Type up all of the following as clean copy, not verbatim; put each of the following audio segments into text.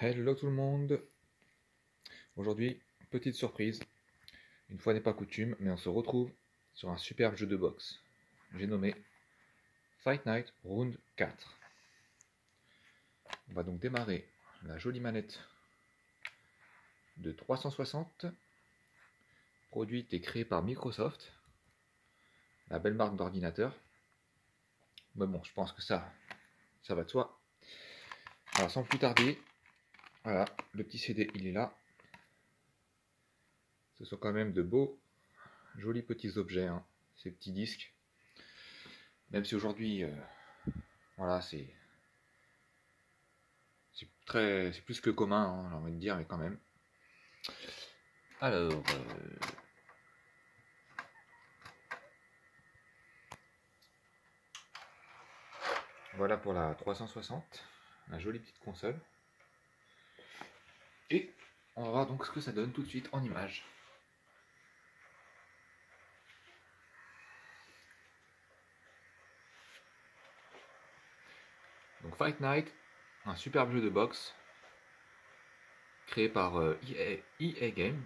Hello tout le monde. Aujourd'hui, petite surprise. Une fois n'est pas coutume, mais on se retrouve sur un superbe jeu de boxe. J'ai nommé Fight Night Round 4. On va donc démarrer la jolie manette de 360, produite et créée par Microsoft, la belle marque d'ordinateur. Mais bon, je pense que ça va de soi. Alors sans plus tarder, voilà, le petit CD il est là. Ce sont quand même de beaux, jolis petits objets, hein, ces petits disques. Même si aujourd'hui, voilà, c'est plus que commun, hein, j'ai envie de dire, mais quand même. Alors, voilà pour la 360, la jolie petite console. Et on va voir donc ce que ça donne tout de suite en images. Donc Fight Night, un superbe jeu de boxe créé par EA Games.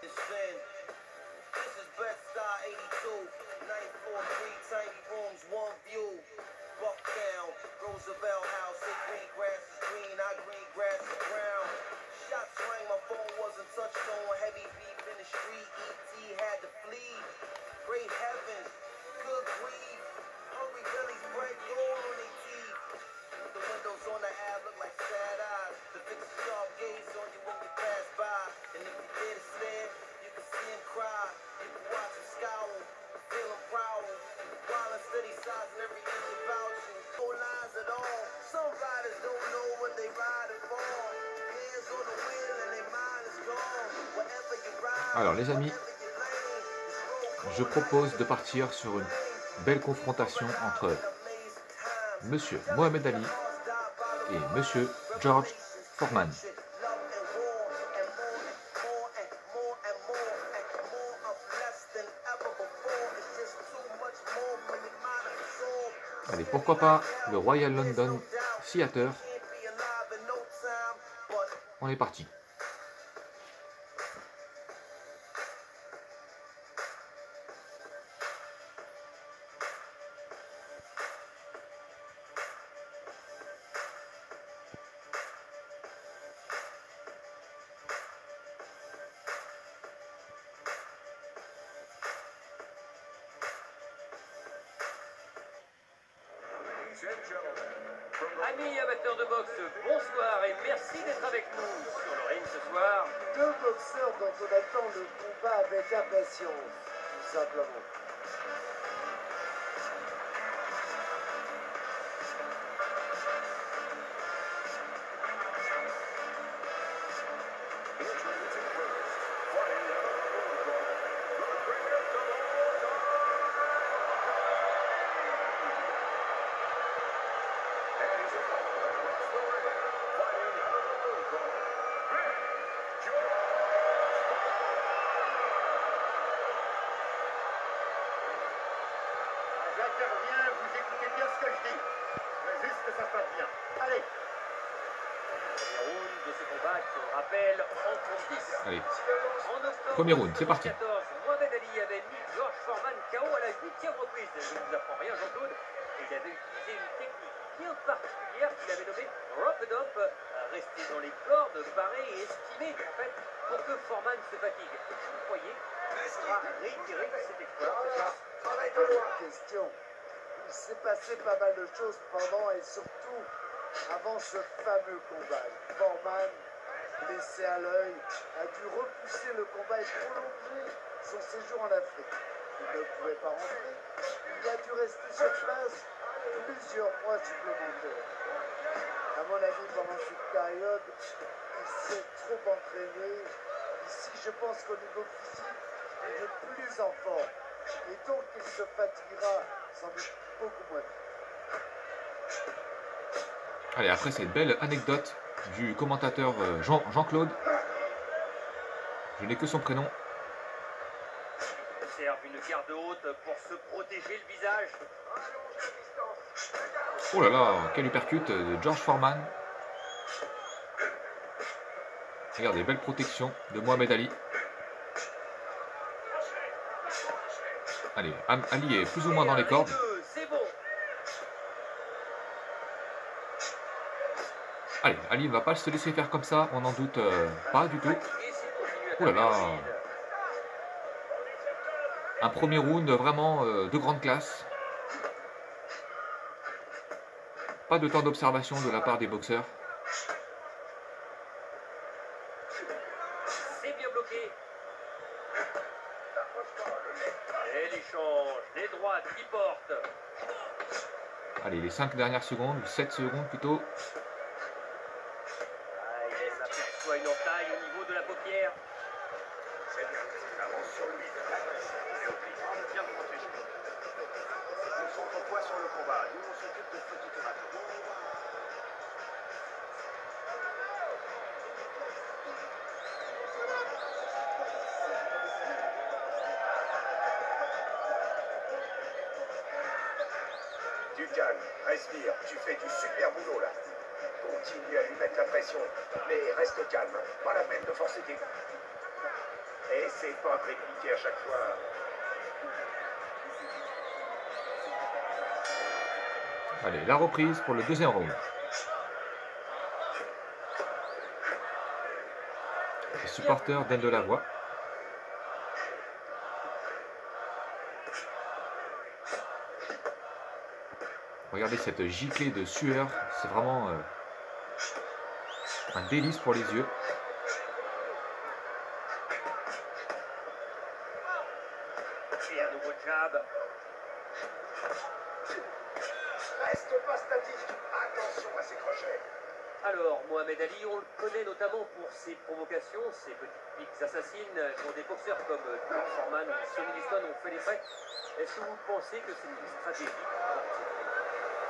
This is Best Star 82, 943 tiny rooms, one view. Bucktown, Roosevelt House, say green grass is green, our green grass is brown. Shots rang, my phone wasn't touched on, heavy beef in the street, E.T. had to flee. Great heavens, good grief, hungry bellies break all on their teeth. The windows on the Ave look like sad eyes, to fix a sharp gaze on you when you pass by. And if you dare to stare, you can see him cry, you can watch him scowl, feel him prowl, while in steady size and every inch about you. No lines at all, some riders don't know what they riding for. Hands on the wheel and their mind is gone. Wherever you ride, Alors les amis, wherever you lane, je propose de partir sur une belle confrontation entre Monsieur Mohamed Ali et Monsieur George Foreman. Allez, pourquoi pas le Royal London Theatre. On est parti. Amis amateurs de boxe, bonsoir et merci d'être avec nous sur le ring ce soir. Deux boxeurs dont on attend le combat avec impatience, tout simplement. j'interviens, vous écoutez bien ce que je dis. Je veux juste que ça se passe bien. Allez. Premier round de ce combat qui, on rappelle, en compte 10. Allez, En octobre premier round, c'est parti. 2014, Mohamed Ali avait mis George Foreman KO à la 8e reprise. Je ne vous apprends rien, Jean-Claude. Et il avait utilisé une technique bien particulière qu'il avait nommée rope it up, rester dans les cordes, parer et estimer en fait pour que Foreman se fatigue. Vous croyez qu'il sera réitéré cet exploit? Question. Il s'est passé pas mal de choses pendant et surtout avant ce fameux combat. Foreman, blessé à l'œil, a dû repousser le combat et prolonger son séjour en Afrique. Il ne pouvait pas rentrer. Il a dû rester sur place plusieurs mois supplémentaires. À mon avis, pendant cette période, il s'est trop entraîné. Ici, je pense qu'au niveau physique, il est plus en forme. Et donc, il se fatiguera sans doute beaucoup moins. Allez, après cette belle anecdote du commentateur Jean-Claude. Je n'ai que son prénom. Il observe une garde haute pour se protéger le visage. Oh là là, quel uppercut de George Foreman. Regardez, belle protection de Mohamed Ali. Allez, Ali est plus ou moins dans les cordes. C'est bon. Allez, Ali ne va pas se laisser faire comme ça, on n'en doute pas du tout. Oh là là. Un premier round vraiment de grande classe. Pas de temps d'observation de la part des boxeurs. C'est bien bloqué. Et l'échange, les droites qui portent. Allez, les 5 dernières secondes, ou 7 secondes plutôt. Ah, il s'aperçoit une entaille au niveau de la paupière. C'est bien. Avance sur lui. Et oublie pas de bien le protéger. Concentre-toi sur le combat. Nous, on s'occupe de ce petit match. Du calme, respire, tu fais du super boulot là. Continue à lui mettre la pression, mais reste calme, pas la peine de forcer tes coups. Essaie pas de répliquer à chaque fois. Allez, la reprise pour le deuxième round. Les supporters donnent de la voix. Regardez cette giclée de sueur, c'est vraiment un délice pour les yeux. Et un nouveau jab. Reste pas statique, attention à ses crochets. Alors, Mohamed Ali, on le connaît notamment pour ses provocations, ses petites piques assassines dont des boxeurs comme George Foreman ou Sonny Liston ont fait les frais. Est-ce que vous pensez que c'est une stratégie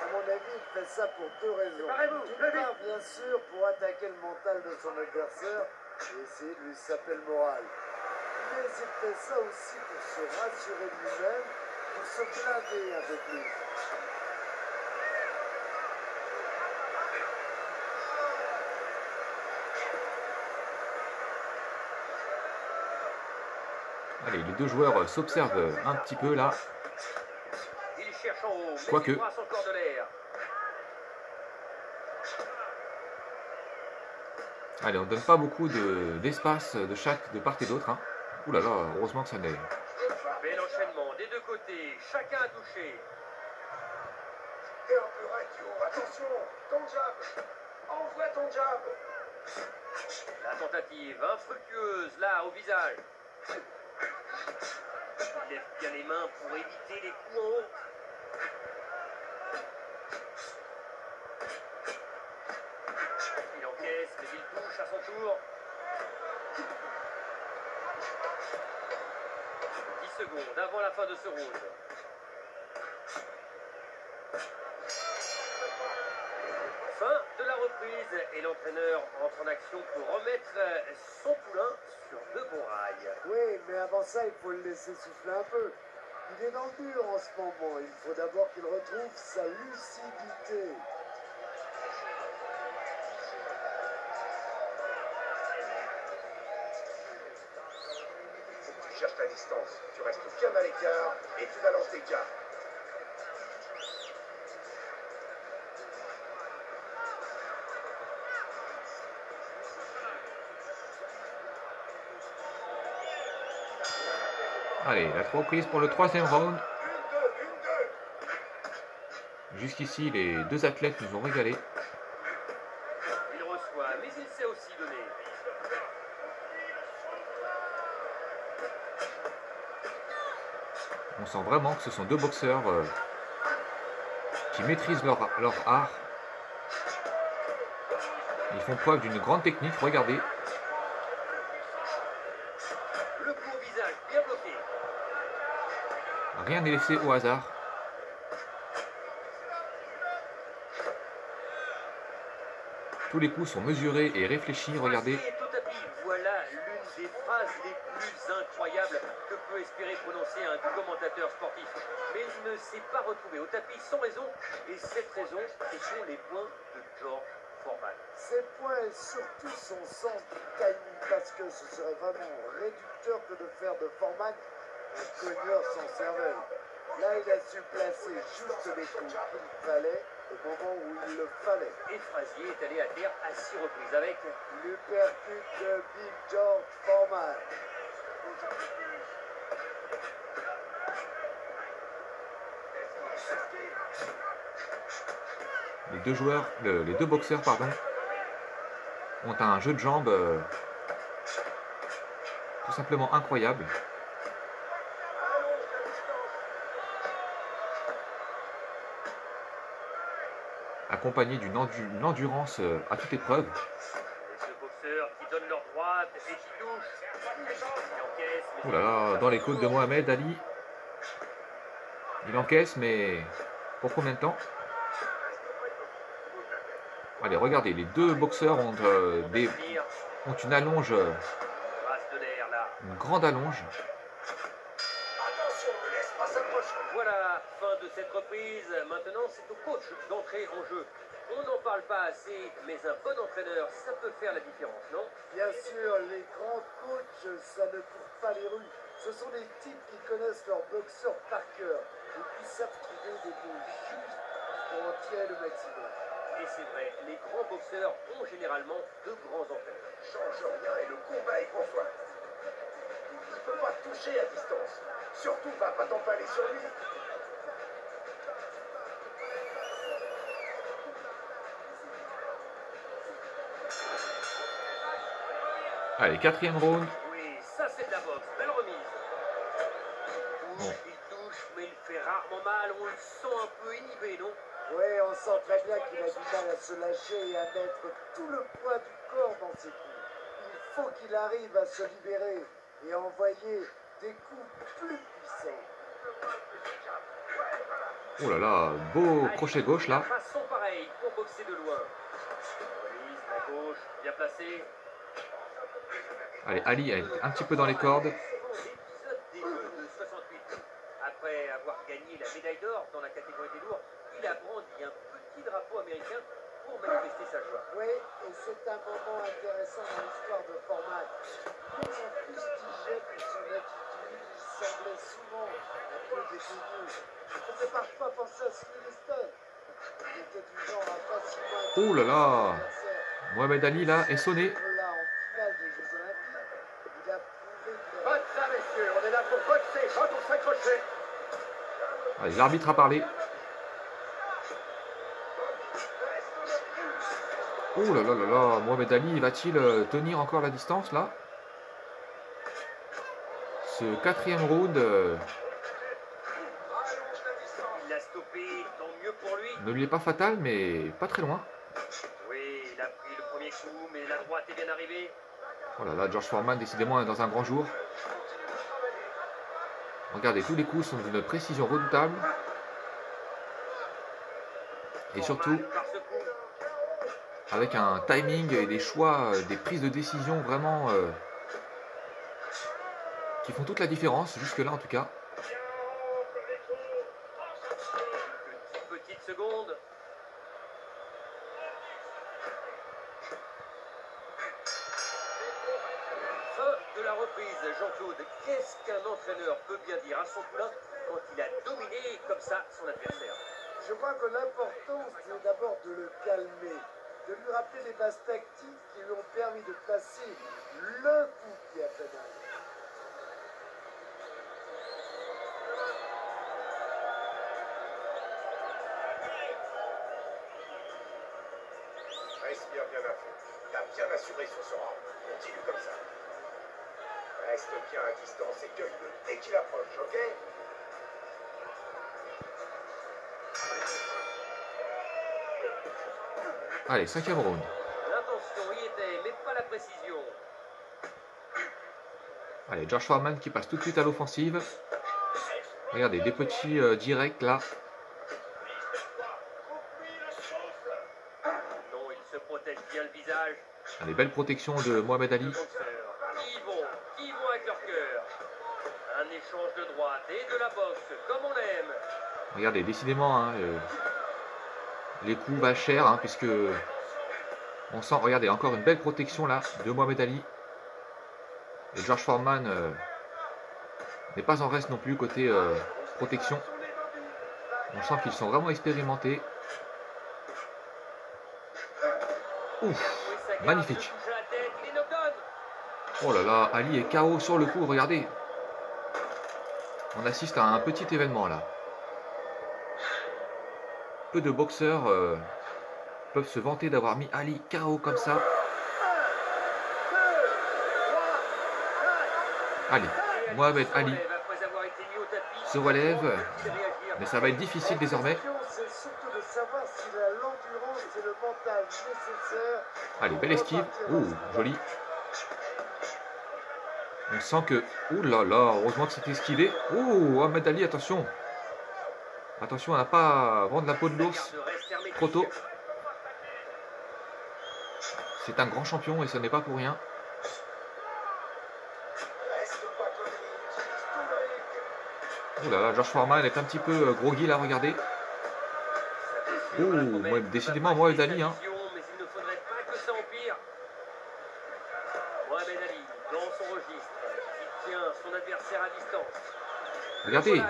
À mon avis, il fait ça pour deux raisons. Préparez-vous, D'une part, bien sûr, pour attaquer le mental de son adversaire et essayer de lui saper le moral. Mais il fait ça aussi pour se rassurer de lui-même, pour se blinder un peu plus. Allez, les deux joueurs s'observent un petit peu là. Il cherche en haut, mais Quoique. il brasse encore de l'air. Allez, on ne donne pas beaucoup d'espace de part et d'autre. Hein. Ouh là là, heureusement que ça n'est. Bel enchaînement des deux côtés, chacun a touché. Et un peu radio, attention, ton jab. Envoie ton jab. La tentative infructueuse là au visage. Il lève bien les mains pour éviter les coups en haut. Il encaisse, mais il touche à son tour. 10 secondes avant la fin de ce round. Fin de la reprise et l'entraîneur entre en action pour remettre son poulain sur de bons rails. Oui, mais avant ça, il faut le laisser souffler un peu. Il est dans le dur en ce moment. Il faut d'abord qu'il retrouve sa lucidité. Tu cherches la distance, tu restes bien à l'écart et tu balances tes jabs. Allez, la reprise pour le troisième round. Une, deux. Jusqu'ici, les deux athlètes nous ont régalé. Il reçoit, mais il sait aussi donner. On sent vraiment que ce sont deux boxeurs qui maîtrisent leur art. Ils font preuve d'une grande technique, regardez. Le coup au visage, bien bloqué. Rien n'est laissé au hasard. Tous les coups sont mesurés et réfléchis, regardez. Frazier est au tapis. Voilà l'une des phrases les plus incroyables que peut espérer prononcer un commentateur sportif. Mais il ne s'est pas retrouvé au tapis sans raison. Et cette raison, ce sont les points de George Foreman. Ses points et surtout son sens du timing, parce que ce serait vraiment réducteur que de faire de Foreman un cogneur sans cervelle. Là, il a su placer juste les coups qu'il fallait au moment où il le fallait. Et Frazier est allé à terre à 6 reprises avec L'uppercut de Big George Foreman. Les deux boxeurs, pardon, ont un jeu de jambes tout simplement incroyable. Accompagné d'une endurance à toute épreuve. ce boxeur qui donne leur droite et qui touche. Il encaisse, mais Oh là là, dans les côtes de Mohamed Ali. Il encaisse, mais pour combien de temps? Allez, regardez, les deux boxeurs ont, ont une allonge, Brasse de l'air là. une grande allonge. Attention, ne laisse pas s'approcher. Voilà, fin de cette reprise. Maintenant, c'est au coach d'entrer en jeu. On n'en parle pas assez, mais un bon entraîneur, ça peut faire la différence, non? Bien sûr, les grands coachs, ça ne court pas les rues. Ce sont des types qui connaissent leurs boxeurs par cœur et qui savent trouver des mots justes pour en tirer le maximum. Et c'est vrai, les grands boxeurs ont généralement de grands entraîneurs. Change rien et le combat est pour toi. Il ne peut pas te toucher à distance. Surtout, va pas t'empaler sur lui. Allez, quatrième round. Oui, ça c'est de la boxe, belle remise. Bon. Il touche, mais il fait rarement mal. On le sent un peu inhibé, non? Oui, on sent très bien qu'il a du mal à se lâcher et à mettre tout le poids du corps dans ses coups. Il faut qu'il arrive à se libérer et à envoyer des coups plus puissants. Oh là là, beau crochet gauche là. Façon pareille pour boxer de loin. Remise, la gauche, bien placée. Allez, Ali est un petit peu dans les cordes. L'épisode des Jeux de 68. Après avoir gagné la médaille d'or dans la catégorie des lourds, il a brandi un petit drapeau américain pour manifester sa joie. Oui, et c'est un moment intéressant dans l'histoire de Foreman. Mais en plus digeste de son attitude, il semblait souvent un peu détenu. Ça faisait parfois penser à Sylvie Stone. Il était du genre à facilement... Oh là là, Mohamed Ali là est sonné. Là, en finale des Jeux Olympiques, il a prouvé que... Boxe ça, messieurs. On est là pour boxer, pas pour s'accrocher. Allez, l'arbitre a parlé. Oh là là là là, Mohamed Ali va-t-il tenir encore la distance là? Ce quatrième round Il l'a stoppé, tant mieux pour lui. ne lui est pas fatal, mais pas très loin. Oui, il a pris le premier coup, mais la droite est bien arrivée. Oh là là, George Foreman décidément est dans un grand jour. Regardez, tous les coups sont d'une précision redoutable. Et surtout, Foreman, par ce coup, avec un timing et des choix, des prises de décision vraiment qui font toute la différence, jusque-là en tout cas. la reprise. Jean-Claude, qu'est-ce qu'un entraîneur peut bien dire à son poulain quand il a dominé comme ça son adversaire? Je crois que l'important, c'est d'abord de le calmer, de lui rappeler les bases tactiques qui lui ont permis de placer le coup qui a fait mal. Respire bien à fond. T'as bien assuré sur ce round. Continue comme ça. Reste bien à distance et cueille-le dès qu'il approche, ok? Allez, 5e round. L'intention y était, mais pas la précision. Allez, George Foreman qui passe tout de suite à l'offensive. Regardez, des petits directs là. Non, il se protège bien le visage. Allez, belle protection de Mohamed Ali. Qui vont avec leur cœur. Un échange de droite et de la boxe, comme on l'aime. Regardez, décidément, hein, les coups valent cher, hein, puisque on sent, regardez, encore une belle protection là de Mohamed Ali. Et George Foreman n'est pas en reste non plus côté protection. On sent qu'ils sont vraiment expérimentés. Ouf, magnifique. Oh là là, Ali est KO sur le coup, regardez. On assiste à un petit événement là. Peu de boxeurs peuvent se vanter d'avoir mis Ali KO comme ça. Allez, Mohamed Ali se relève, mais ça va être difficile désormais. C'est surtout de savoir s'il a l'endurance et le mental nécessaire. Allez, belle esquive. Ouh, joli. On sent que... Ouh là là, heureusement que c'est esquivé. Ouh, Mohamed Ali, attention. Attention à ne pas vendre la peau de l'ours trop tôt. C'est un grand champion et ce n'est pas pour rien. Ouh là là, George Foreman est un petit peu groggy là, regardez. Ouh, décidément, Mohamed Ali, hein. Mais il ne faudrait pas que ça empire. Mohamed Ali, dans son registre, il tient son adversaire à distance. Regardez,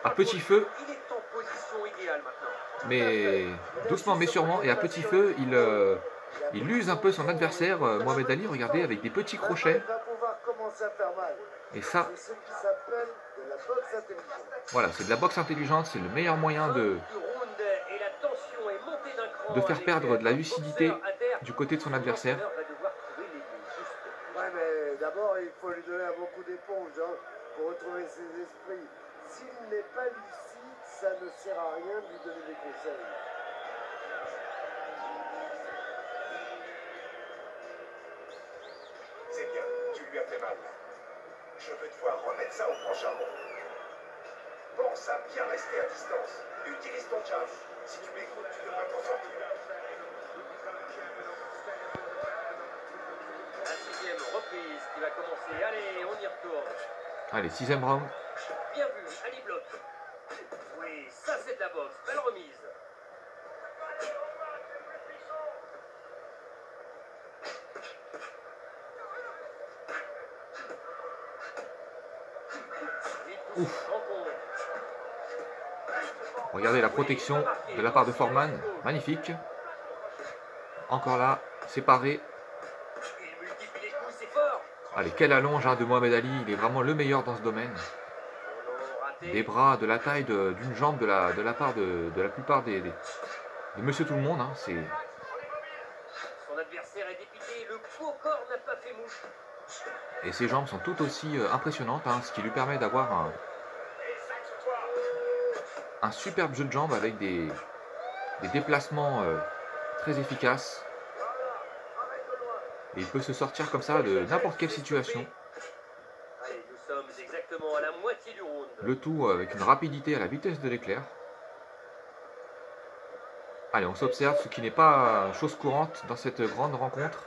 à petit feu, Il est en position idéale maintenant. mais doucement mais sûrement, et à petit feu, il use un peu son adversaire, Mohamed Ali, regardez, avec des petits crochets. Il va pouvoir commencer à faire mal. Et ça, C'est ce qui s'appelle de la boxe intelligente. voilà, c'est de la boxe intelligente, c'est le meilleur moyen de faire perdre de la lucidité du côté de son adversaire. Ouais, mais d'abord, il faut lui donner un bon coup d'éponge hein, pour retrouver ses esprits. S'il n'est pas lucide, ça ne sert à rien de lui donner des conseils. C'est bien, tu lui as fait mal. Je veux te voir remettre ça au prochain round. Pense à bien rester à distance. Utilise ton jab. Si tu m'écoutes, tu devras t'en sortir. La 6e reprise qui va commencer. Allez, on y retourne. Allez, 6e round. Bien vu, Ali bloque. Oui, ça c'est de la boxe. Belle remise. Ouf. Regardez la protection de la part de Foreman, magnifique. Encore là, séparé. Il multiplie les coups, c'est fort. Allez, quelle allonge hein, de Mohamed Ali, il est vraiment le meilleur dans ce domaine. Des bras, de la taille d'une jambe de la part de la plupart de Monsieur Tout le Monde. Hein, c'est... Son adversaire est dépité, le coup au corps n'a pas fait mouche. Et ses jambes sont tout aussi impressionnantes, hein, ce qui lui permet d'avoir un superbe jeu de jambes avec des déplacements très efficaces. Et il peut se sortir comme ça de n'importe quelle situation. Allez, nous sommes exactement à la moitié du round. Le tout avec une rapidité à la vitesse de l'éclair. Allez, on s'observe, ce qui n'est pas chose courante dans cette grande rencontre.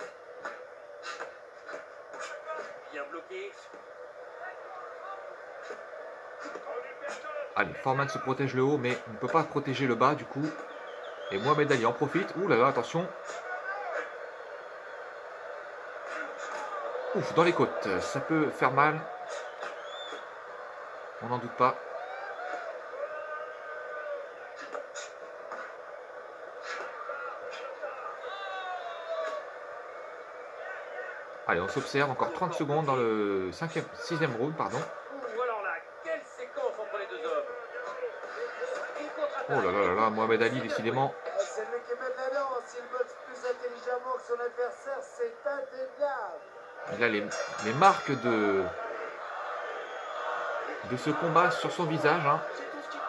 Bien bloqué. Allez, Foreman se protège le haut, mais on ne peut pas protéger le bas du coup. Et Mohamed Ali en profite. Ouh là là, attention. Ouf, dans les côtes, ça peut faire mal. On n'en doute pas. Allez, on s'observe encore 30 secondes dans le 6e round, pardon. Ouh, alors là, quelle séquence entre les deux hommes. Une contre-attaque. Oh là là là là, Mohamed Ali, décidément. C'est lui qui mène la danse. Il boxe plus intelligemment que son adversaire. C'est indéniable. Il a les marques de ce combat sur son visage. Hein. C'est tout ce qu'il faut.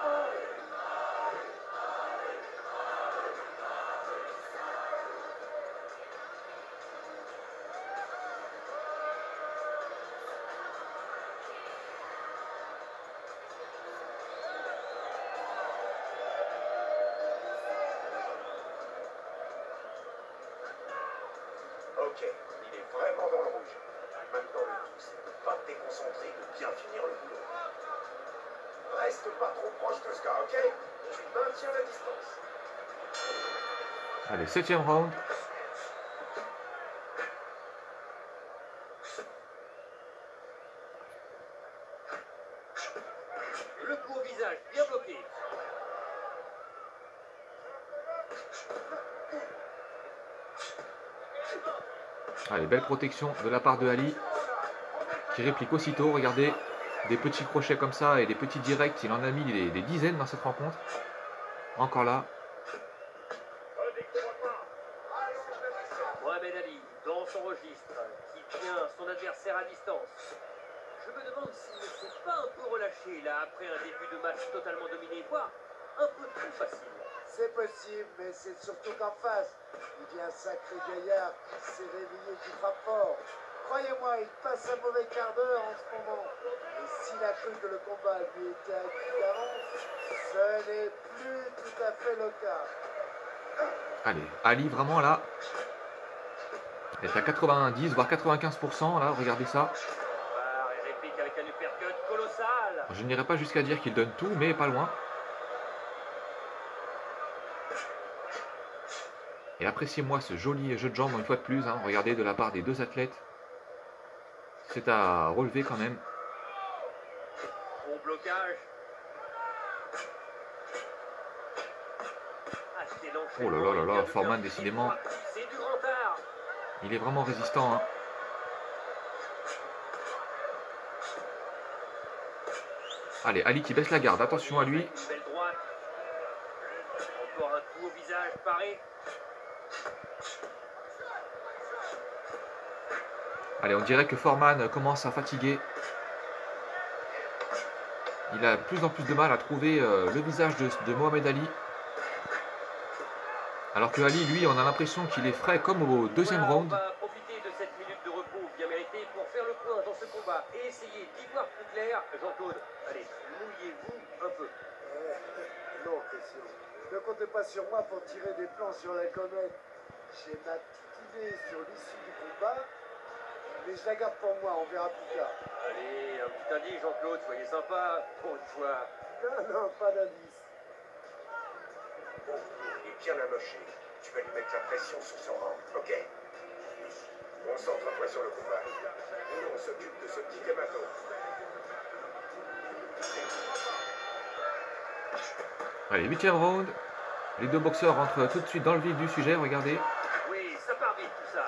Ok, il est vraiment dans le rouge. Maintenant, le tout, c'est de ne pas te déconcentrer, de bien finir le boulot. Reste pas trop proche de ce gars, ok? Tu maintiens la distance. Allez, 7e round. Le coup au visage, bien bloqué. Allez, belle protection de la part de Ali. Qui réplique aussitôt. Regardez, des petits crochets comme ça et des petits directs. Il en a mis des dizaines dans cette rencontre. Encore là. Mohamed Ali, dans son registre, qui tient son adversaire à distance. Je me demande s'il ne s'est pas un peu relâché là après un début de match totalement dominé, voire un peu trop facile. C'est possible, mais c'est surtout qu'en face, il y a un sacré gaillard qui s'est réveillé, qui frappe fort. Croyez-moi, il passe un mauvais quart d'heure en ce moment. Et s'il a cru que le combat lui était acquis d'avance, ce n'est plus tout à fait le cas. Allez, Ali vraiment là. Il est à 90 voire 95% là. Regardez ça. Et réplique avec un uppercut colossal. Je n'irai pas jusqu'à dire qu'il donne tout, mais pas loin. Et appréciez-moi ce joli jeu de jambes une fois de plus. Hein. Regardez de la part des deux athlètes. C'est à relever quand même. Bon blocage. Oh là là là là, Foreman décidément. C'est du grand art. Il est vraiment résistant. Hein. Allez, Ali qui baisse la garde. Attention à lui. Une belle droite. Encore un coup au visage paré. Allez, on dirait que Foreman commence à fatiguer. Il a de plus en plus de mal à trouver le visage de Mohamed Ali. Alors que Ali, lui, on a l'impression qu'il est frais comme au deuxième round. On va profiter de cette minute de repos bien méritée pour faire le point dans ce combat et essayer d'y voir plus clair. Jean-Claude, allez, mouillez-vous un peu. Non, Christian. Ne comptez pas sur moi pour tirer des plans sur la comète. J'ai ma petite idée sur l'issue du combat, mais je la garde pour moi, on verra plus tard. Allez, un petit indice, Jean-Claude, soyez sympa pour une fois. Non, pas d'indice. Il est bien amoché. Tu vas lui mettre la pression sur son rang, ok? Concentre-toi sur le combat. Nous, on s'occupe de ce petit hémato. Allez, 8e round. Les deux boxeurs rentrent tout de suite dans le vif du sujet, regardez. Oui, ça part vite tout ça.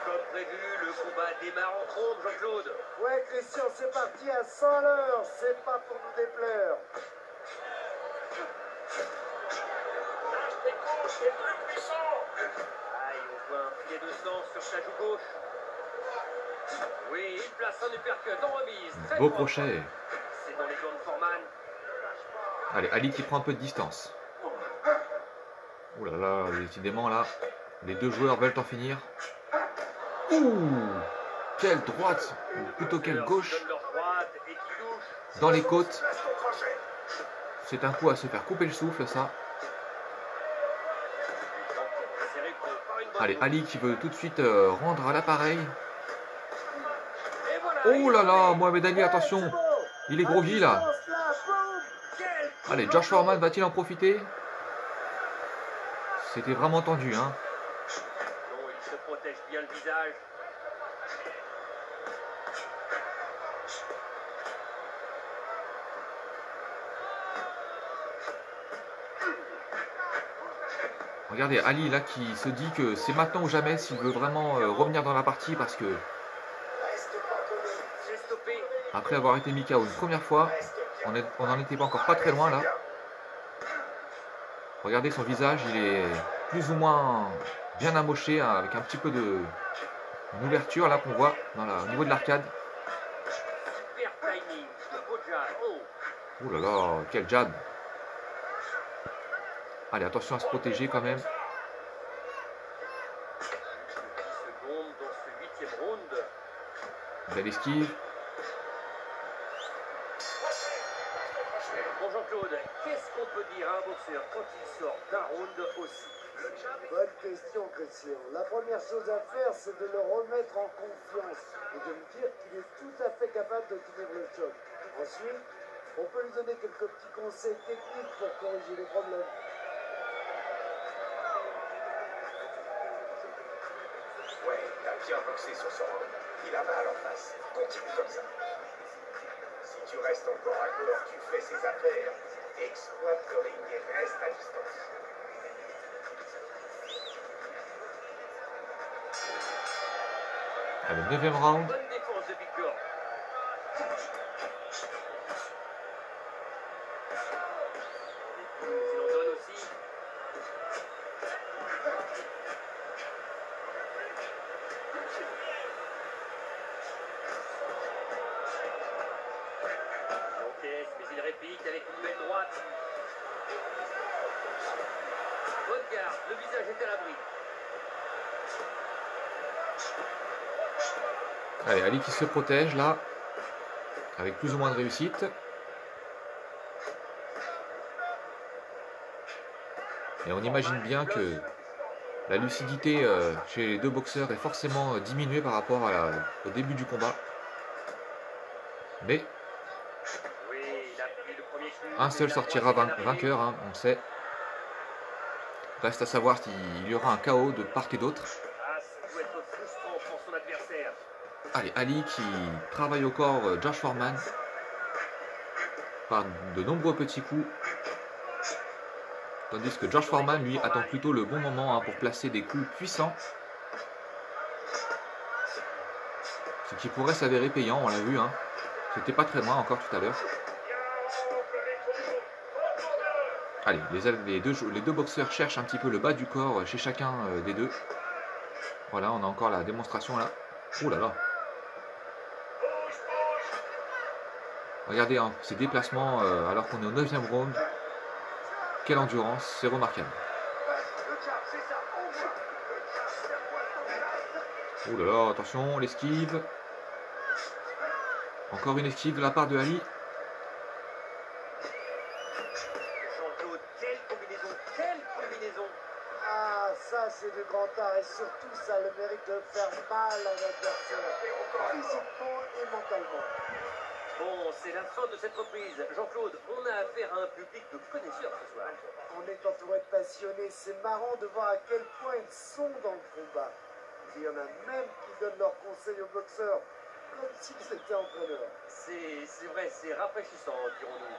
Comme prévu, le combat démarre en trombe, Jean-Claude. Ouais, Christian, c'est parti à 100 l'heure. C'est pas pour nous déplaire. Aïe, on voit un filet de sang sur sa joue gauche. Oui, il place un uppercut en remise. Très Beau propre. crochet. C'est dans les gants de Foreman. Allez, Ali qui prend un peu de distance. Ouh là là, décidément là, les deux joueurs veulent en finir. Ouh, quelle droite, ou plutôt quelle gauche, Donne leur droite et qui touche. dans les côtes. Place ton crochet. C'est un coup à se faire couper le souffle, ça. Serré par une bonne Allez, gauche. Ali qui veut tout de suite rendre à l'appareil. Et voilà, Oh là là, il Mohamed Ali, attention, C'est bon. il est À groggy là. distance, là, boum. Quel coup Allez, de Josh poing. Foreman va-t-il en profiter? C'était vraiment tendu, hein. Non, il se protège bien. bien le visage. Regardez, Ali là qui se dit que c'est maintenant ou jamais s'il veut vraiment revenir dans la partie parce que C'est stoppé. après avoir été mis KO une première fois, on n'en était pas encore pas très loin là. Regardez son visage, il est plus ou moins bien amoché hein, avec un petit peu de une ouverture là qu'on voit au niveau de l'arcade. Super timing. Le beau jab. Oh. Oh là là, quel jab. Allez, attention à se protéger quand même. 10 secondes dans ce 8e round. Belle esquive. Bon Jean-Claude, qu'est-ce qu'on peut dire à un boxeur quand il sort d'un round aussi? Bonne question, Christian. La première chose à faire, c'est de le remettre en confiance et de me dire qu'il est tout à fait capable de tenir le choc. Ensuite, on peut lui donner quelques petits conseils techniques pour corriger les problèmes. Ouais, il a bien boxé sur son round. Il a mal en face. Continue comme ça. Si tu restes encore à corps, tu fais ses affaires. Exploite le ring et reste à distance. Allez, 9e round. Bonne défense de Victor. Il en donne aussi. Il encaisse, mais il réplique avec une belle droite. Bonne garde, le visage est à l'abri. Allez, Ali qui se protège là, avec plus ou moins de réussite. Et on imagine bien que la lucidité chez les deux boxeurs est forcément diminuée par rapport au début du combat. Mais Oui, il a pris le premier coup. un seul sortira vainqueur, hein, on le sait. Reste à savoir s'il y aura un KO de part et d'autre. Ah, ça doit être frustrant pour son adversaire. Allez, Ali qui travaille au corps Josh Foreman par de nombreux petits coups. Tandis que Josh Foreman, lui, attend plutôt le bon moment hein, pour placer des coups puissants. Ce qui pourrait s'avérer payant, on l'a vu. Hein. C'était pas très loin encore tout à l'heure. Allez, les deux boxeurs cherchent un petit peu le bas du corps chez chacun des deux. Voilà, on a encore la démonstration là. Oh là là. Regardez hein, ces déplacements alors qu'on est au 9e round. Quelle endurance, c'est remarquable. Oh là là, attention, l'esquive. Encore une esquive de la part de Ali. Jean-Claude, quelle combinaison, quelle combinaison. Ah, ça, c'est du grand art et surtout, ça a le mérite de faire mal à l'adversaire, physiquement et mentalement. Bon, c'est la fin de cette reprise. Jean-Claude, on a affaire à un public de connaisseurs ce soir. On est entouré de passionnés, c'est marrant de voir à quel point ils sont dans le combat. Il y en a même qui donnent leurs conseils aux boxeurs, comme s'ils étaient entraîneurs. C'est vrai, c'est rafraîchissant, dirons-nous.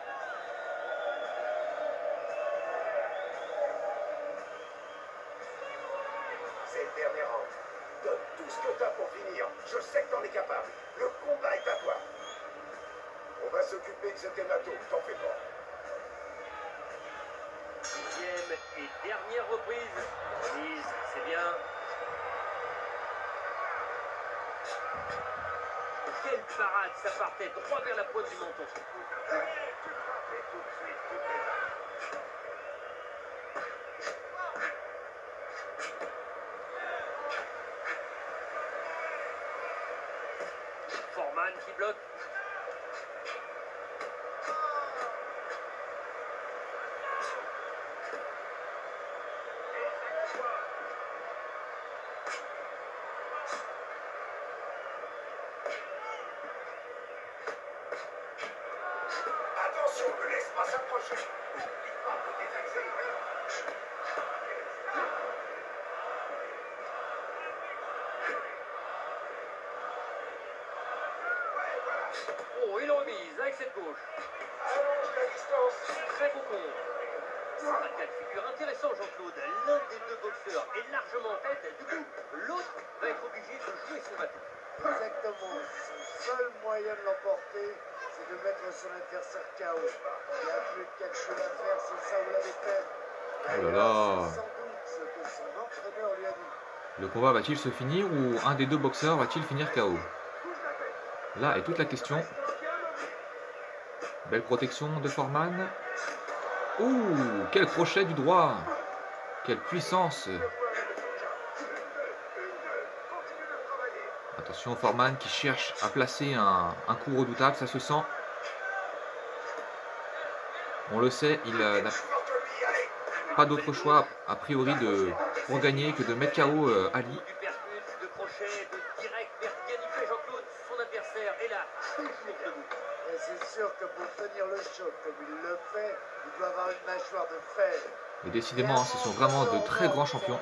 C'est le dernier round. Donne tout ce que t'as pour finir. Je sais que t'en es capable. Le combat est à toi. On va s'occuper de cet hématome, t'en fais pas. 10e et dernière reprise. Remise, c'est bien. Quelle parade, ça partait droit vers la pointe du menton. Foreman qui bloque. Attention, ne laisse pas s'approcher. N'oublie pas de détaxer. Oh, il remise avec cette gauche. Très beau contre. C'est un cas de figure intéressant, Jean-Claude. L'un des deux boxeurs est largement en tête. Du coup, l'autre va être obligé de jouer son bateau. Exactement. Son seul moyen de l'emporter, c'est de mettre son adversaire KO. Il n'y a plus de calcul à faire, c'est ça, vous l'avez fait. Oh là là. C'est sans doute ce que son entraîneur lui a dit. Le combat va-t-il se finir ou un des deux boxeurs va-t-il finir KO? Là est toute la question. Belle protection de Foreman. Ouh, quel crochet du droit. Quelle puissance. Attention, Foreman qui cherche à placer un coup redoutable, ça se sent. On le sait, il n'a pas d'autre choix, a priori, pour gagner que de mettre KO Ali. Du percute, de crochet, de direct vers bien y fait Jean-Claude. Son adversaire est là, toujours debout. Et c'est sûr que pour tenir le choc comme il le fait, il doit avoir une mâchoire de fer. Et décidément, ce sont vraiment de très grands champions.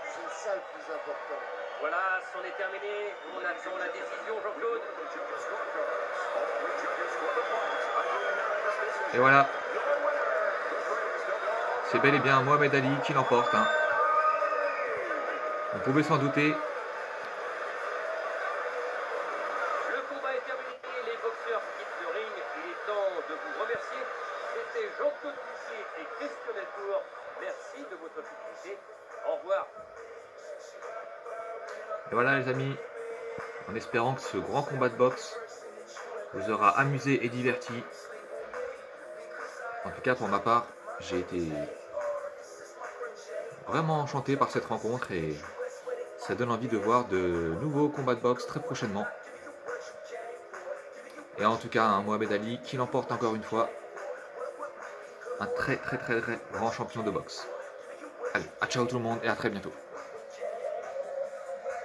C'est ça le plus important. Voilà, c'en est terminé. On attend la décision, Jean-Claude. Et voilà. C'est bel et bien Mohamed Ali qui l'emporte. Hein. On pouvait s'en douter. Le combat est terminé. Les boxeurs quittent le ring. Il est temps de vous remercier. C'était Jean-Claude Pissier et Christian Delcourt. Merci de votre fidélité. Au revoir. Et voilà les amis, en espérant que ce grand combat de boxe vous aura amusé et diverti. En tout cas pour ma part, j'ai été vraiment enchanté par cette rencontre et ça donne envie de voir de nouveaux combats de boxe très prochainement. Et en tout cas, Mohamed Ali qui l'emporte encore une fois. Un très grand champion de boxe. Allez, à ciao tout le monde et à très bientôt.